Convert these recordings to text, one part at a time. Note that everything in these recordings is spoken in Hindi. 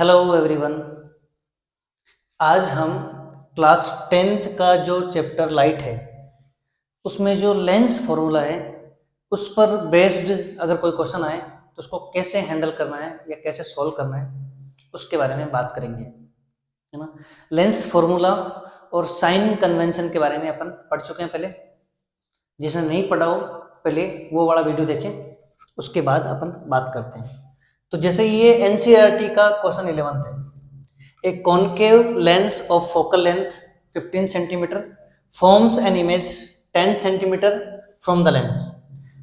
Hello everyone. आज हम क्लास 10th का जो चैप्टर लाइट है उसमें जो लेंस फॉर्मूला है उस पर बेस्ड अगर कोई क्वेश्चन आए तो उसको कैसे हैंडल करना है या कैसे सॉल्व करना है उसके बारे में बात करेंगे, है ना। लेंस फॉर्मूला और साइन कन्वेंशन के बारे में अपन पढ़ चुके हैं पहले। जिसने नहीं पढ़ा हो पहले वो वाला वीडियो देखें, उसके बाद अपन बात करते हैं। तो जैसे ये एनसीईआरटी का क्वेश्चन 11th है। A concave lens of focal length 15 centimeter forms an image 10 centimeter from the lens.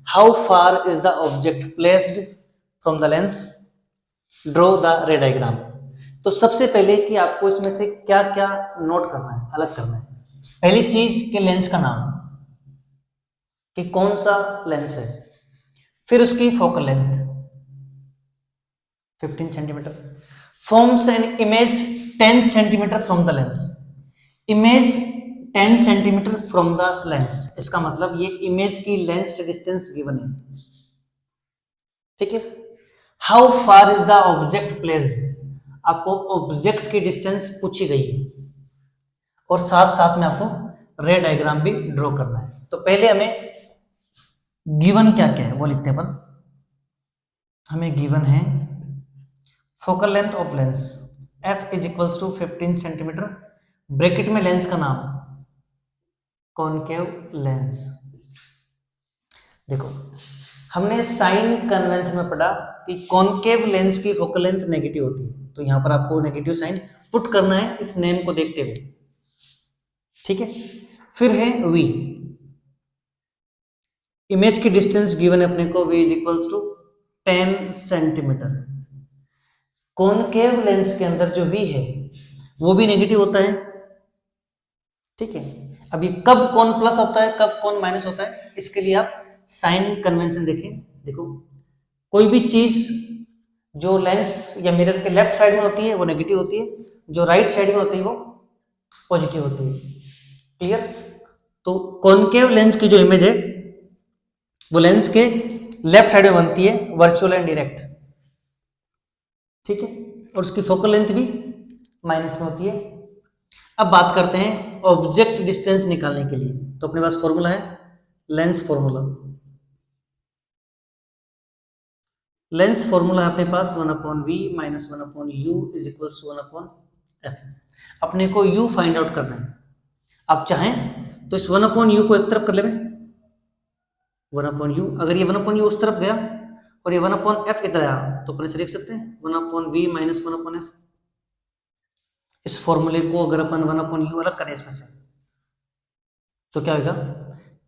How far is the object placed from the lens? Draw the ray diagram. तो सबसे पहले कि आपको इसमें से क्या क्या नोट करना है, अलग करना है। पहली चीज के लेंस का नाम, कि कौन सा लेंस है, फिर उसकी focal length 15 centimetre, forms an image 10 centimetre from the lens. Image 10 centimetre from the lens, इसका मतलब ये इमेज की लेंस से डिस्टेंस गिवन है, ठीक है। How far is the object placed, आपको ऑब्जेक्ट की डिस्टेंस पूछी गई है और साथ साथ में आपको रे डायग्राम भी ड्रॉ करना है। तो पहले हमें गिवन क्या क्या है वो लिखते हैं अपन। हमें गिवन है focal length of lens f is equals to 15 centimetre, bracket में लेंस का नाम कॉनकेव लेंस। देखो हमने साइन कन्वेंशन में पढ़ा कि कॉनकेव लेंस की फोकल लेंथ नेगेटिव होती है, तो यहां पर आपको नेगेटिव साइन पुट करना है इस नेम को देखते हुए, ठीक है। फिर है v, इमेज की डिस्टेंस गिवन है अपने को v is equals to 10 centimetre. Concave lens के अंदर जो v है वो भी नेगेटिव होता है, ठीक है। अभी कब कौन प्लस होता है कब कौन माइनस होता है इसके लिए आप साइन कन्वेंशन देखें। देखो कोई भी चीज जो लेंस या मिरर के लेफ्ट साइड में होती है वो नेगेटिव होती है, जो राइट साइड में होती है वो पॉजिटिव होती है, क्लियर। तो कॉनकेव लेंस की जो इमेज है वो लेंस के लेफ्ट साइड में बनती है, वर्चुअल एंड डायरेक्ट, ठीक है। और उसकी फोकल लेंथ भी माइनस में होती है। अब बात करते हैं ऑब्जेक्ट डिस्टेंस निकालने के लिए। तो अपने पास फॉर्मूला है लेंस फॉर्मूला। लेंस फॉर्मूला है अपने पास 1/v minus 1/u is equal to 1/f। अपने को u फाइंड आउट करना है। आप चाहें तो इस 1/u को एक तरफ कर लेंगे, 1/u। अगर ये 1/u उस तरफ गया और ये 1/f इधर आया तो अपन इसे लिख सकते हैं 1/v माइनस 1/f। इस फॉर्मूले को अगर अपन 1/u अलग करें इसमें से तो क्या होगा,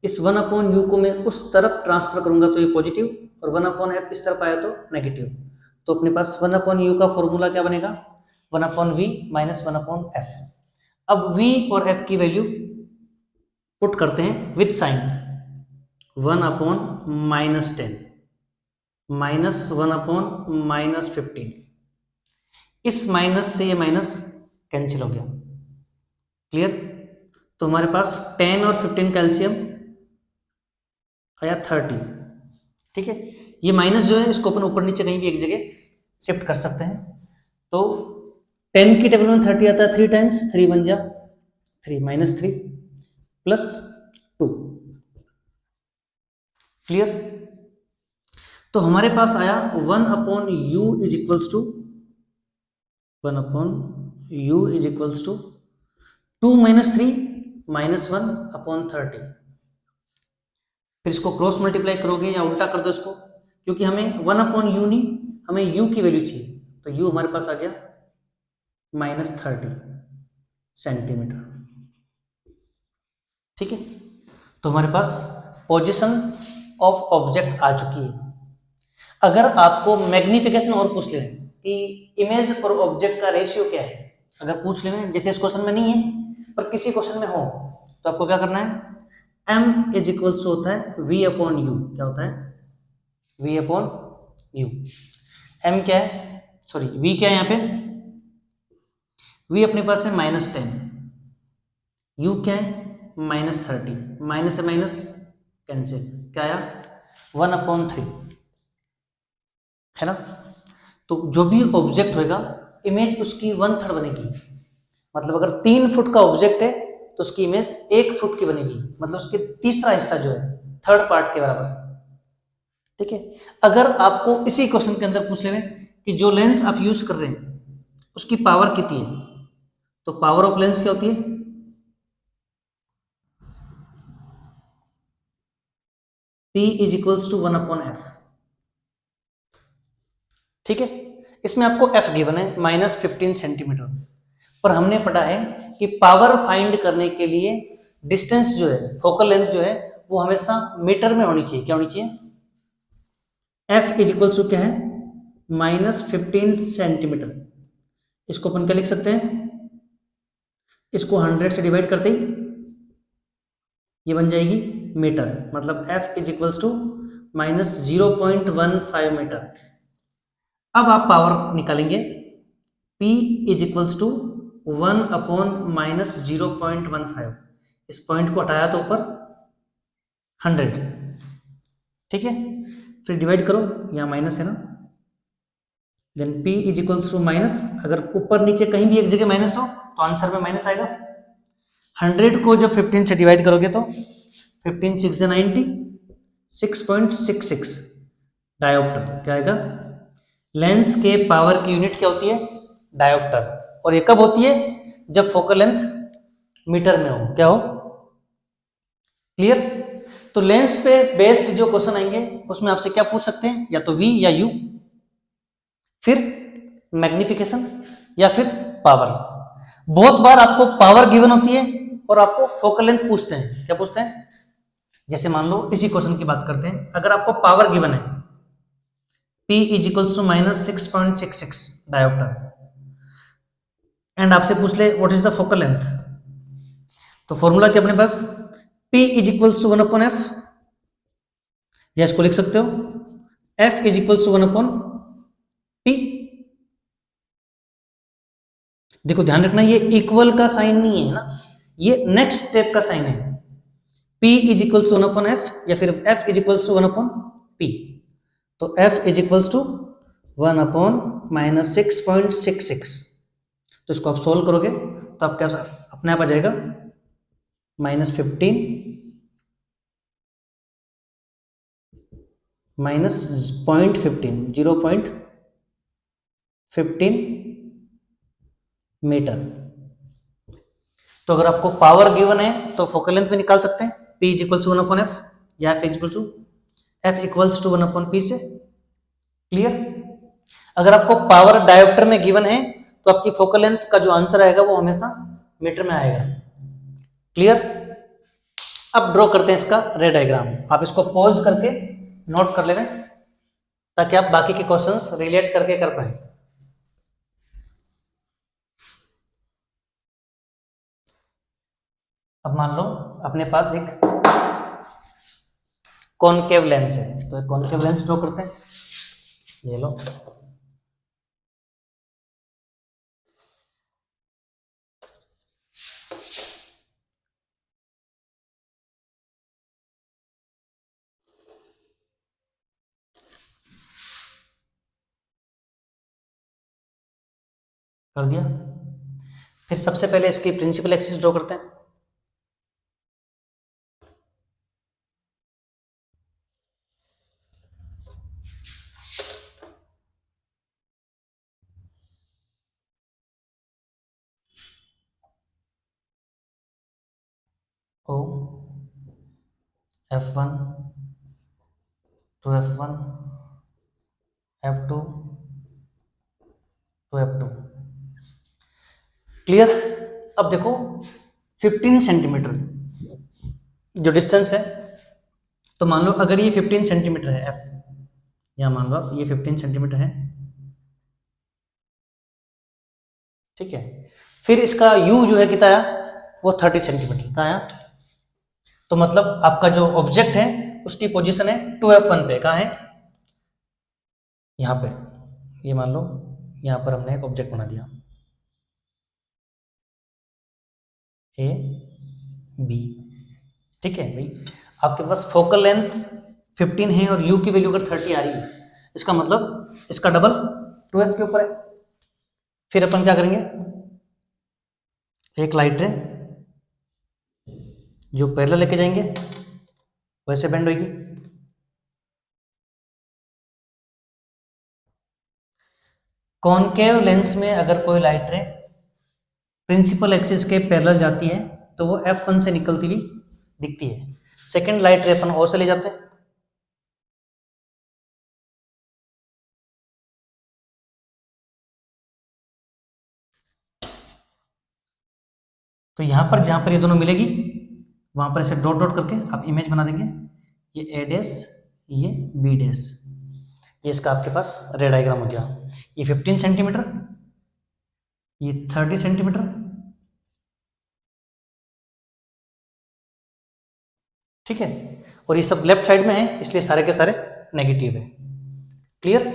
इस 1/u को मैं उस तरफ ट्रांसफर करूंगा तो ये पॉजिटिव, और 1/f इस तरफ आया तो नेगेटिव। तो अपने पास 1/u का फॉर्मूला क्या बनेगा 1/v माइनस 1/f। अब v और f की वैल्यू पुट करते हैं विथ साइन 1/-10 माइनस 1/-15। इस माइनस से ये माइनस कैंसिल हो गया, क्लियर। तो हमारे पास 10 और 15 कैल्शियम आया 30, ठीक है। ये माइनस जो है इसको अपन ऊपर नीचे कहीं भी एक जगह शिफ्ट कर सकते हैं। तो 10 की टेबल में 30 आता है 3 टाइम्स, 3 बन जा 3 माइनस 3 प्लस 2, क्लियर। तो हमारे पास आया 1/u is equals to 1/u is equals to 2 minus 3 minus 1/30। फिर इसको क्रॉस मल्टीप्लाई करोगे या उल्टा कर दो इसको, क्योंकि हमें 1/u नहीं, हमें u की वैल्यू चाहिए। तो u हमारे पास आ गया -30 सेंटीमीटर, ठीक है। तो हमारे पास पोजीशन ऑफ ऑब्जेक्ट आ चुकी है। अगर आपको मैग्निफिकेशन और पूछ ले कि इमेज और ऑब्जेक्ट का रेशियो क्या है, अगर पूछ ले, जैसे इस क्वेश्चन में नहीं है पर किसी क्वेश्चन में हो, तो आपको क्या करना है m इज इक्वल्स होता है v/u। क्या होता है v/u। m क्या है, सॉरी v क्या है यहाँ पे, v अपने पास है -10, u क्या है -30, माइनस से माइनस कैंसिल, क्या आया 1/3, है ना। तो जो भी ऑब्जेक्ट होगा इमेज उसकी 1/3 बनेगी। मतलब अगर 3 फुट का ऑब्जेक्ट है तो उसकी इमेज 1 फुट की बनेगी, मतलब उसके तीसरा हिस्सा जो है थर्ड पार्ट के बराबर। ठीक है। अगर आपको इसी क्वेश्चन के अंदर पूछ ले कि जो लेंस आप यूज कर रहे हैं उसकी पावर कितनी है, तो पावर ऑफ लेंस क्या होती है? P is equals to 1/f। ठीक है। इसमें आपको f गिवन है -15 सेंटीमीटर, पर हमने पढ़ा है कि पावर फाइंड करने के लिए डिस्टेंस जो है, फोकल लेंथ जो है, वो हमेशा मीटर में होनी चाहिए। क्या होनी चाहिए? f इज इक्वल्स टू क्या है? -15 सेंटीमीटर। इसको अपन क्या लिख सकते हैं? इसको 100 से डिवाइड करते ही ये बन जाएगी मीटर, मतलब f is equals to -0.15 metre. अब आप पावर निकालेंगे, P इज इक्वल्स टू 1/-0.15। इस पॉइंट को हटाया तो ऊपर 100। ठीक है, फिर डिवाइड करो, यहाँ माइनस है ना, then P is equals to minus, अगर ऊपर नीचे कहीं भी एक जगह माइनस हो तो आंसर में माइनस आएगा। 100 को जब 15 से डिवाइड करोगे तो 15 6 90, 6.66 डायोप्टर क्या आएगा? लेंस के पावर की यूनिट क्या होती है? डायोप्टर। और ये कब होती है? जब फोकल लेंथ मीटर में हो। क्या हो? क्लियर? तो लेंस पे बेस्ड जो क्वेश्चन आएंगे उसमें आपसे क्या पूछ सकते हैं? या तो V या U, फिर मैग्निफिकेशन, या फिर पावर। बहुत बार आपको पावर गिवन होती है और आपको फोकल लेंथ पूछते हैं। क्या पूछते हैं? जैसे मान लो इसी क्वेश्चन की बात करते हैं, अगर आपको पावर गिवन है P is equals to -6.66 dioptre, and आपसे पूछ ले what is the focal length, तो फॉर्मूला क्या अपने पास? P is equals to 1/f, या इसको लिख सकते हो F is equals to 1/P। देखो ध्यान रखना, ये इक्वल का साइन नहीं है ना, ये नेक्स्ट स्टेप का साइन है। P is equals to 1/f, या फिर F is equals to 1/P। तो F इज इक्वल्स टू 1/-6.66। तो इसको आप सोल्व करोगे तो आप क्या अपने आप आ जाएगा -15 -0.15 मीटर। तो अगर आपको पावर गिवन है तो फोकल लेंथ भी निकाल सकते हैं, P is equals to 1/f, या F इक्वल्स टू 1/P से। क्लियर? अगर आपको पावर डायोप्टर में गिवन है तो आपकी फोकल लेंथ का जो आंसर आएगा वो हमेशा मीटर में आएगा। क्लियर? अब ड्रॉ करते हैं इसका रे डायग्राम। आप इसको पॉज करके नोट कर लेना ताकि आप बाकी के क्वेश्चंस रिलेट करके कर पाए। अब मान लो अपने पास एक कॉनकेव लेंस है, तो एक कॉनकेव लेंस ड्रॉ करते हैं। ये लो, कर दिया। फिर सबसे पहले इसकी प्रिंसिपल एक्सिस ड्रॉ करते हैं। O F1 to F1, F2 to F2। Clear? अब देखो 15 सेंटीमीटर जो डिस्टेंस है, तो मान लो अगर ये 15 सेंटीमीटर है F, या मान लो आप ये 15 सेंटीमीटर है, ठीक है। फिर इसका U जो है कितना आया? वो 30 सेंटीमीटर का आया। तो मतलब आपका जो ऑब्जेक्ट है उसकी पोजीशन है 2F1 पे। कहाँ है? यहाँ पे। ये मान लो यहाँ पर हमने एक ऑब्जेक्ट बना दिया A B। ठीक है भाई, आपके पास फोकल लेंथ 15 है और U की वैल्यू अगर 30 आ रही है, इसका मतलब इसका डबल 2F के ऊपर है। फिर अपन क्या करेंगे, एक लाइट रे जो पैरेलल लेके जाएंगे वैसे बेंड होगी। कॉनकेव लेंस में अगर कोई लाइट रे प्रिंसिपल एक्सिस के पैरेलल जाती है तो वो F1 से निकलती हुई दिखती है। सेकंड लाइट रे अपन O से ले जाते हैं, तो यहां पर जहां पर ये दोनों मिलेगी वहां पर ऐसे डॉट डॉट करके आप इमेज बना देंगे, ये A डैश, ये B डैश, ये इसका आपके पास रे डायग्राम हो गया। ये 15 सेंटीमीटर, ये 30 सेंटीमीटर, ठीक है, और ये सब लेफ्ट साइड में है इसलिए सारे के सारे नेगेटिव है। क्लियर?